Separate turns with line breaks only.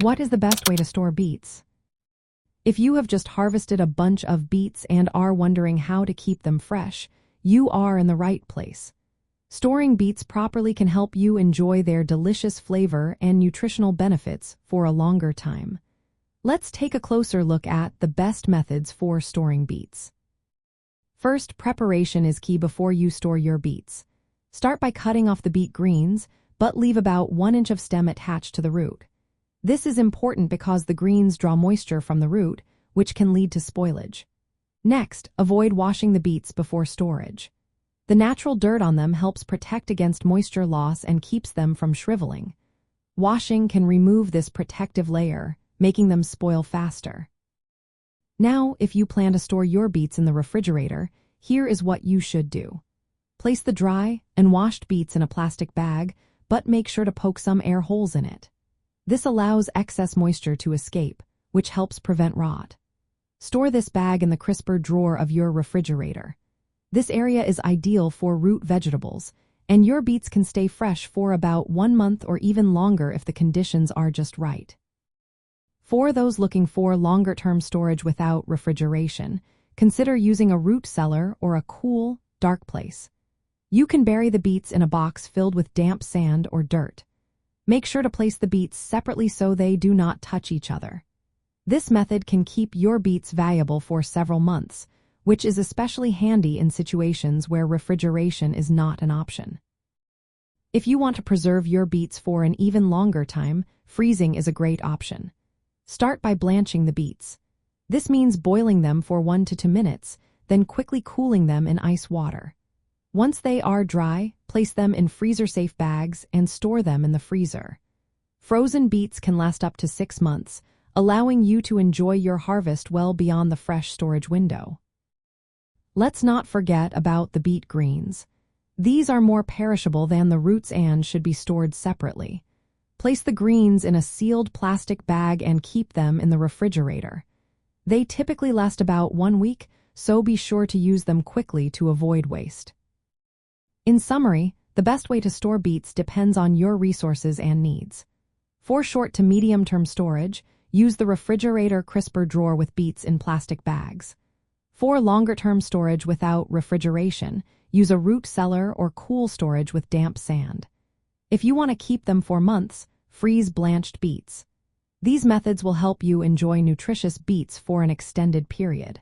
What is the best way to store beets? If you have just harvested a bunch of beets and are wondering how to keep them fresh, you are in the right place. Storing beets properly can help you enjoy their delicious flavor and nutritional benefits for a longer time. Let's take a closer look at the best methods for storing beets. First, preparation is key before you store your beets. Start by cutting off the beet greens, but leave about 1 inch of stem attached to the root. This is important because the greens draw moisture from the root, which can lead to spoilage. Next, avoid washing the beets before storage. The natural dirt on them helps protect against moisture loss and keeps them from shriveling. Washing can remove this protective layer, making them spoil faster. Now, if you plan to store your beets in the refrigerator, here is what you should do. Place the dry and washed beets in a plastic bag, but make sure to poke some air holes in it. This allows excess moisture to escape, which helps prevent rot. Store this bag in the crisper drawer of your refrigerator. This area is ideal for root vegetables, and your beets can stay fresh for about 1 month or even longer if the conditions are just right. For those looking for longer-term storage without refrigeration, consider using a root cellar or a cool, dark place. You can bury the beets in a box filled with damp sand or dirt. Make sure to place the beets separately so they do not touch each other. This method can keep your beets valuable for several months, which is especially handy in situations where refrigeration is not an option. If you want to preserve your beets for an even longer time, freezing is a great option. Start by blanching the beets. This means boiling them for 1 to 2 minutes, then quickly cooling them in ice water. Once they are dry, place them in freezer-safe bags and store them in the freezer. Frozen beets can last up to 6 months, allowing you to enjoy your harvest well beyond the fresh storage window. Let's not forget about the beet greens. These are more perishable than the roots and should be stored separately. Place the greens in a sealed plastic bag and keep them in the refrigerator. They typically last about 1 week, so be sure to use them quickly to avoid waste. In summary, the best way to store beets depends on your resources and needs. For short to medium-term storage, use the refrigerator crisper drawer with beets in plastic bags. For longer-term storage without refrigeration, use a root cellar or cool storage with damp sand. If you want to keep them for months, freeze blanched beets. These methods will help you enjoy nutritious beets for an extended period.